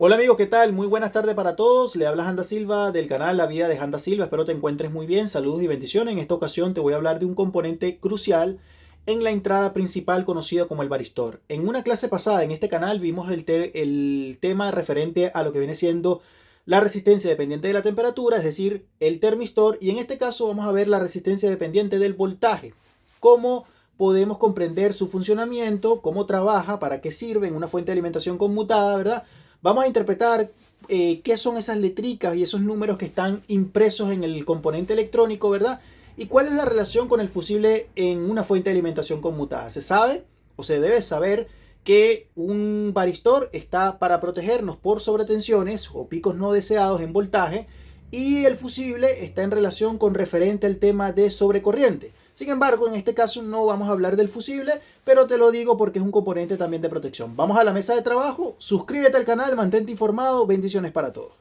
Hola amigos, ¿qué tal? Muy buenas tardes para todos. Le habla Janda Silva del canal La Vida de Janda Silva. Espero te encuentres muy bien. Saludos y bendiciones. En esta ocasión te voy a hablar de un componente crucial en la entrada principal conocido como el varistor. En una clase pasada en este canal vimos el tema referente a lo que viene siendo la resistencia dependiente de la temperatura, es decir, el termistor. Y en este caso vamos a ver la resistencia dependiente del voltaje. Cómo podemos comprender su funcionamiento, cómo trabaja, para qué sirve en una fuente de alimentación conmutada, ¿verdad? Vamos a interpretar qué son esas letricas y esos números que están impresos en el componente electrónico, ¿verdad? Y cuál es la relación con el fusible en una fuente de alimentación conmutada. Se sabe o se debe saber que un varistor está para protegernos por sobretensiones o picos no deseados en voltaje, y el fusible está en relación con referente al tema de sobrecorriente. Sin embargo, en este caso no vamos a hablar del fusible, pero te lo digo porque es un componente también de protección. Vamos a la mesa de trabajo, suscríbete al canal, mantente informado, bendiciones para todos.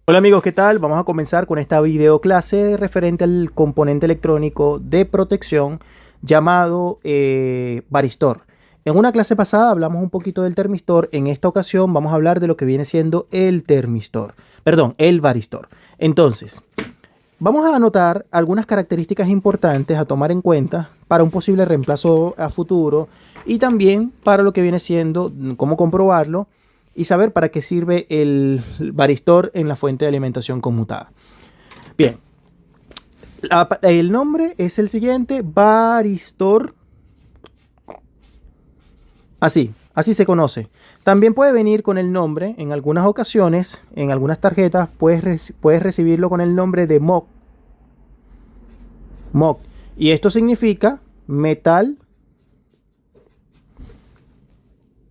Hola amigos, ¿qué tal? Vamos a comenzar con esta video clase referente al componente electrónico de protección llamado varistor. En una clase pasada hablamos un poquito del termistor. En esta ocasión vamos a hablar de lo que viene siendo el varistor. Entonces, vamos a anotar algunas características importantes a tomar en cuenta para un posible reemplazo a futuro, y también para lo que viene siendo cómo comprobarlo y saber para qué sirve el varistor en la fuente de alimentación conmutada. Bien, el nombre es el siguiente: varistor. Así se conoce. También puede venir con el nombre, en algunas ocasiones, en algunas tarjetas, puedes recibirlo con el nombre de MOC. MOC. Y esto significa metal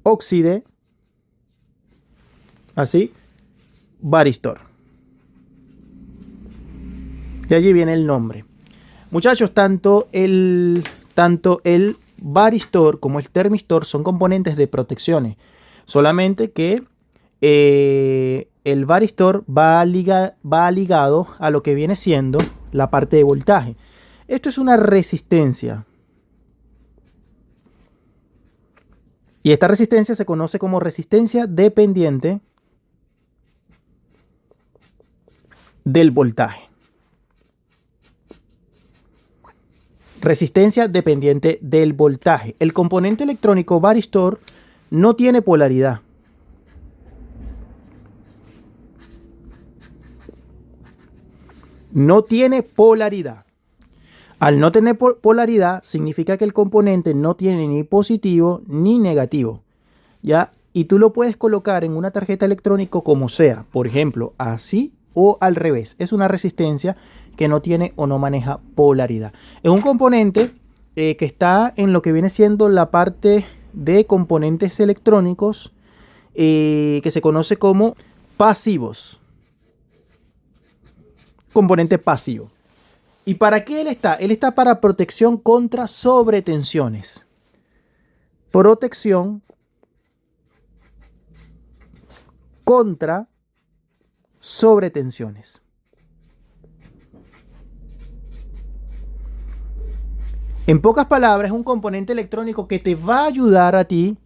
óxido, así, varistor. De allí viene el nombre. Muchachos, tanto el varistor como el termistor son componentes de protecciones. Solamente que el varistor va ligado a lo que viene siendo la parte de voltaje. Esto es una resistencia. Y esta resistencia se conoce como resistencia dependiente del voltaje. Resistencia dependiente del voltaje. El componente electrónico varistor no tiene polaridad. No tiene polaridad. Al no tener polaridad, significa que el componente no tiene ni positivo ni negativo, ¿ya? Y tú lo puedes colocar en una tarjeta electrónica como sea, por ejemplo, así o al revés. Es una resistencia que no tiene o no maneja polaridad. Es un componente que está en lo que viene siendo la parte de componentes electrónicos que se conoce como pasivos. Componente pasivo. ¿Y para qué él está? Él está para protección contra sobretensiones. Protección contra sobretensiones. En pocas palabras, es un componente electrónico que te va a ayudar a ti,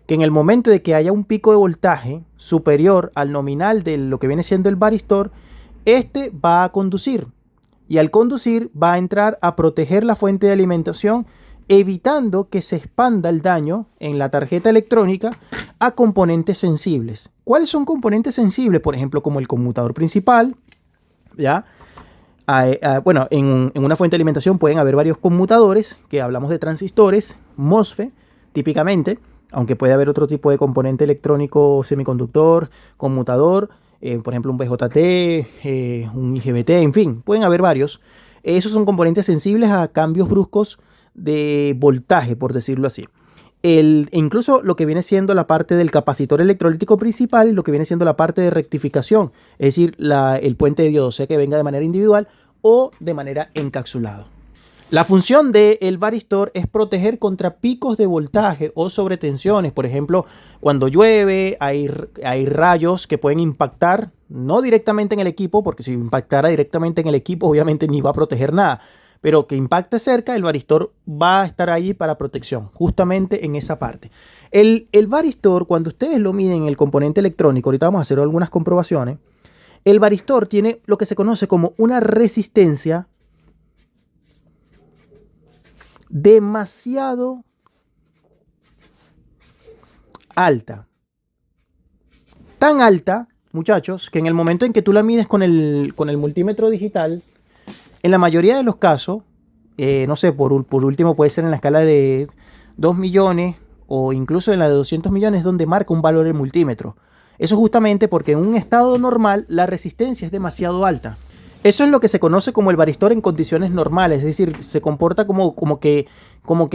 que en el momento de que haya un pico de voltaje superior al nominal de lo que viene siendo el varistor, este va a conducir. Y al conducir va a entrar a proteger la fuente de alimentación, evitando que se expanda el daño en la tarjeta electrónica a componentes sensibles. ¿Cuáles son componentes sensibles? Por ejemplo, como el conmutador principal, ¿ya? Bueno, en una fuente de alimentación pueden haber varios conmutadores, que hablamos de transistores, MOSFET, típicamente, aunque puede haber otro tipo de componente electrónico, semiconductor, conmutador, por ejemplo un BJT, un IGBT, en fin, pueden haber varios. Esos son componentes sensibles a cambios bruscos de voltaje, por decirlo así. Incluso lo que viene siendo la parte del capacitor electrolítico principal y lo que viene siendo la parte de rectificación, es decir, el puente de diodo, sea que venga de manera individual o de manera encapsulada. La función del varistor es proteger contra picos de voltaje o sobretensiones. Por ejemplo, cuando llueve, hay rayos que pueden impactar, no directamente en el equipo, porque si impactara directamente en el equipo, obviamente ni va a proteger nada, pero que impacte cerca, el varistor va a estar ahí para protección, justamente en esa parte. El varistor, cuando ustedes lo miden en el componente electrónico, ahorita vamos a hacer algunas comprobaciones, el varistor tiene lo que se conoce como una resistencia demasiado alta. Tan alta, muchachos, que en el momento en que tú la mides con el multímetro digital, en la mayoría de los casos, no sé, por último puede ser en la escala de 2 millones o incluso en la de 200 millones, donde marca un valor el multímetro. Eso justamente porque en un estado normal la resistencia es demasiado alta. Eso es lo que se conoce como el varistor en condiciones normales, es decir, se comporta como que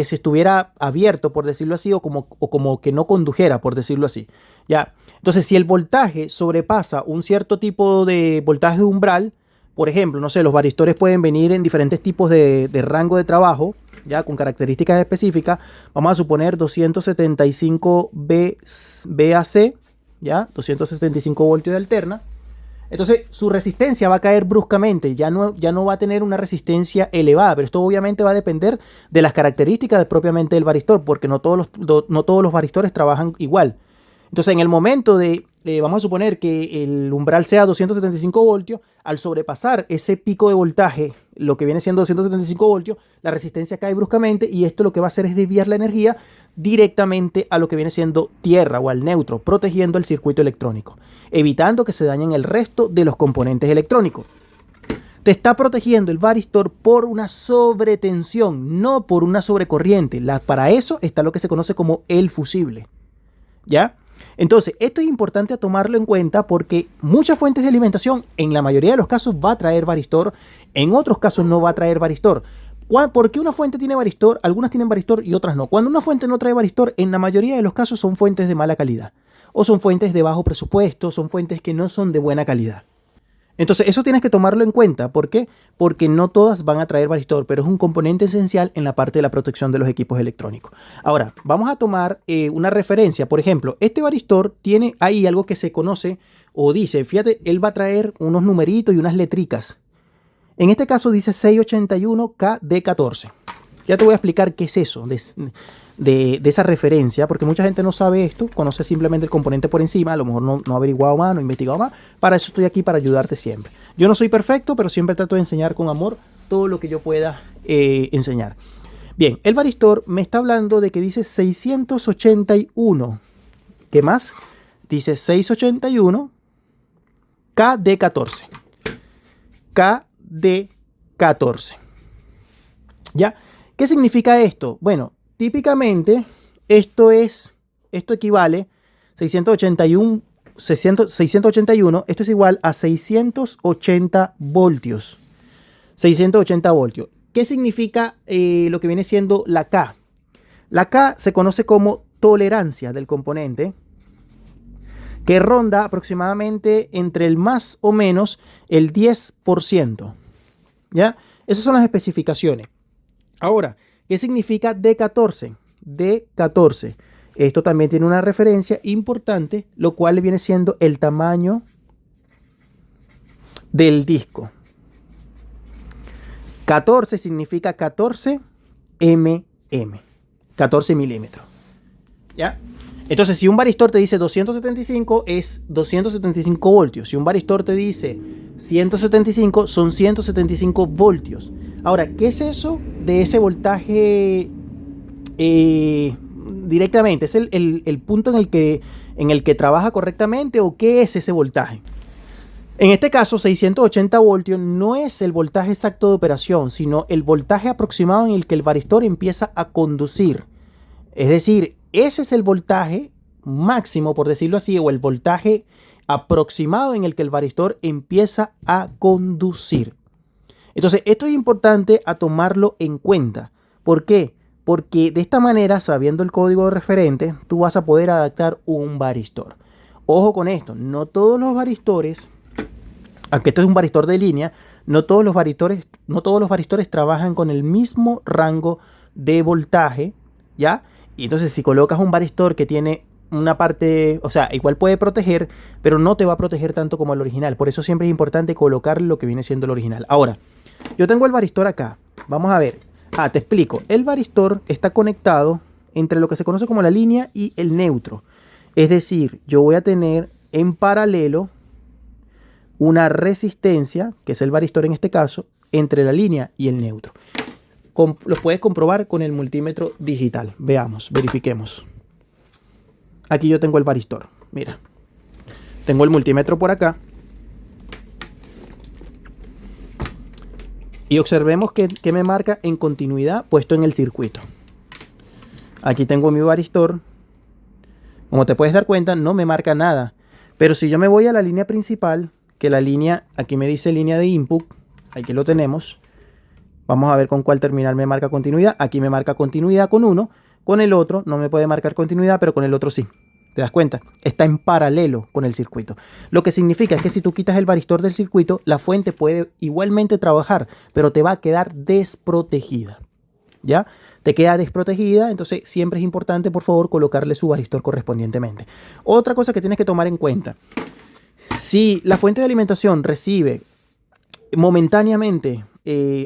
si estuviera abierto, por decirlo así, o como que no condujera, por decirlo así. ¿Ya? Entonces, si el voltaje sobrepasa un cierto tipo de voltaje umbral, por ejemplo, no sé, los varistores pueden venir en diferentes tipos de rango de trabajo, ya con características específicas. Vamos a suponer 275 VAC, ya, 275 voltios de alterna. Entonces su resistencia va a caer bruscamente, ya no va a tener una resistencia elevada, pero esto obviamente va a depender de las características propiamente del varistor, porque no todos los varistores trabajan igual. Entonces en el momento vamos a suponer que el umbral sea 275 voltios, al sobrepasar ese pico de voltaje, lo que viene siendo 275 voltios, la resistencia cae bruscamente y esto lo que va a hacer es desviar la energía directamente a lo que viene siendo tierra o al neutro, protegiendo el circuito electrónico, evitando que se dañen el resto de los componentes electrónicos. Te está protegiendo el varistor por una sobretensión, no por una sobrecorriente. Para eso está lo que se conoce como el fusible. ¿Ya? Entonces, esto es importante a tomarlo en cuenta porque muchas fuentes de alimentación, en la mayoría de los casos, va a traer varistor, en otros casos no va a traer varistor. ¿Por qué una fuente tiene varistor? Algunas tienen varistor y otras no. Cuando una fuente no trae varistor, en la mayoría de los casos son fuentes de mala calidad. O son fuentes de bajo presupuesto, son fuentes que no son de buena calidad. Entonces, eso tienes que tomarlo en cuenta. ¿Por qué? Porque no todas van a traer varistor, pero es un componente esencial en la parte de la protección de los equipos electrónicos. Ahora, vamos a tomar una referencia. Por ejemplo, este varistor tiene ahí algo que se conoce o dice, fíjate, él va a traer unos numeritos y unas letricas. En este caso dice 681KD14. Ya te voy a explicar qué es eso de esa referencia, porque mucha gente no sabe esto, conoce simplemente el componente por encima, a lo mejor no ha averiguado más, no ha investigado más. Para eso estoy aquí, para ayudarte siempre. Yo no soy perfecto, pero siempre trato de enseñar con amor todo lo que yo pueda enseñar. Bien, el varistor me está hablando de que dice 681. ¿Qué más? Dice 681 KD14. KD14. ¿Ya? ¿Qué significa esto? Bueno, típicamente esto equivale 681, esto es igual a 680 voltios. 680 voltios. ¿Qué significa lo que viene siendo la K? La K se conoce como tolerancia del componente, que ronda aproximadamente entre el más o menos el 10%. ¿Ya? Esas son las especificaciones. Ahora, ¿qué significa D14? D14. Esto también tiene una referencia importante, lo cual viene siendo el tamaño del disco. 14 significa 14 mm, 14 milímetros. ¿Ya? Entonces, si un varistor te dice 275, es 275 voltios. Si un varistor te dice 175, son 175 voltios. Ahora, ¿qué es eso de ese voltaje directamente? ¿Es el punto en el que trabaja correctamente o qué es ese voltaje? En este caso, 680 voltios no es el voltaje exacto de operación, sino el voltaje aproximado en el que el varistor empieza a conducir. Es decir, ese es el voltaje máximo, por decirlo así, o el voltaje aproximado en el que el varistor empieza a conducir. Entonces, esto es importante a tomarlo en cuenta. ¿Por qué? Porque de esta manera, sabiendo el código de referente, tú vas a poder adaptar un varistor. Ojo con esto, no todos los varistores, aunque esto es un varistor de línea, no todos los varistores trabajan con el mismo rango de voltaje, ¿ya? Y entonces si colocas un varistor que tiene una parte, o sea, igual puede proteger, pero no te va a proteger tanto como el original. Por eso siempre es importante colocar lo que viene siendo el original. Ahora, Yo tengo el varistor acá. Vamos a ver. Te explico. El varistor está conectado entre lo que se conoce como la línea y el neutro. Es decir, yo voy a tener en paralelo una resistencia, que es el varistor en este caso, entre la línea y el neutro. Lo puedes comprobar con el multímetro digital. Veamos, verifiquemos. Aquí yo tengo el varistor. Mira, tengo el multímetro por acá. Y observemos que me marca en continuidad puesto en el circuito. Aquí tengo mi varistor. Como te puedes dar cuenta, no me marca nada. Pero si yo me voy a la línea principal, que la línea, aquí me dice línea de input, aquí lo tenemos. Vamos a ver con cuál terminal me marca continuidad. Aquí me marca continuidad con uno. Con el otro no me puede marcar continuidad, pero con el otro sí. ¿Te das cuenta? Está en paralelo con el circuito. Lo que significa es que si tú quitas el varistor del circuito, la fuente puede igualmente trabajar, pero te va a quedar desprotegida. ¿Ya? Te queda desprotegida, entonces siempre es importante, por favor, colocarle su varistor correspondientemente. Otra cosa que tienes que tomar en cuenta. Si la fuente de alimentación recibe momentáneamente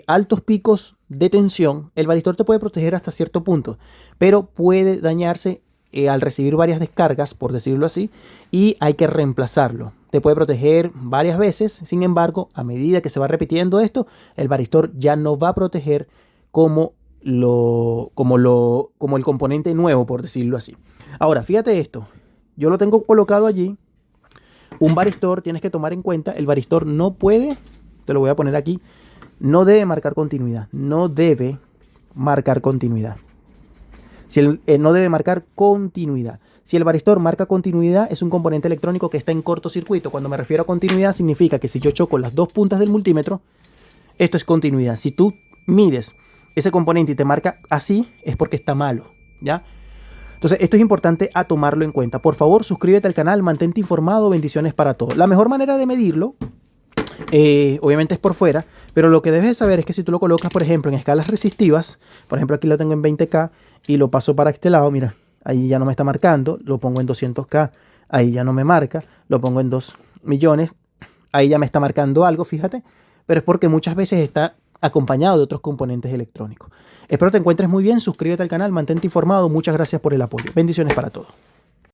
altos picos de tensión, el varistor te puede proteger hasta cierto punto, pero puede dañarse al recibir varias descargas, por decirlo así, y hay que reemplazarlo. Te puede proteger varias veces, sin embargo, a medida que se va repitiendo esto, el varistor ya no va a proteger como el componente nuevo, por decirlo así. Ahora, fíjate esto, yo lo tengo colocado allí. Un varistor, tienes que tomar en cuenta, el varistor no puede, te lo voy a poner aquí, no debe marcar continuidad, no debe marcar continuidad. No debe marcar continuidad. Si el varistor marca continuidad, es un componente electrónico que está en cortocircuito. Cuando me refiero a continuidad, significa que si yo choco las dos puntas del multímetro, esto es continuidad. Si tú mides ese componente y te marca así, es porque está malo, ¿ya? Entonces, esto es importante a tomarlo en cuenta. Por favor, suscríbete al canal, mantente informado, bendiciones para todos. La mejor manera de medirlo, obviamente es por fuera, pero lo que debes saber es que si tú lo colocas, por ejemplo, en escalas resistivas, por ejemplo, aquí lo tengo en 20K y lo paso para este lado, mira, ahí ya no me está marcando, lo pongo en 200K, ahí ya no me marca, lo pongo en 2 millones, ahí ya me está marcando algo, fíjate, pero es porque muchas veces está acompañado de otros componentes electrónicos. Espero te encuentres muy bien, suscríbete al canal, mantente informado, muchas gracias por el apoyo. Bendiciones para todos.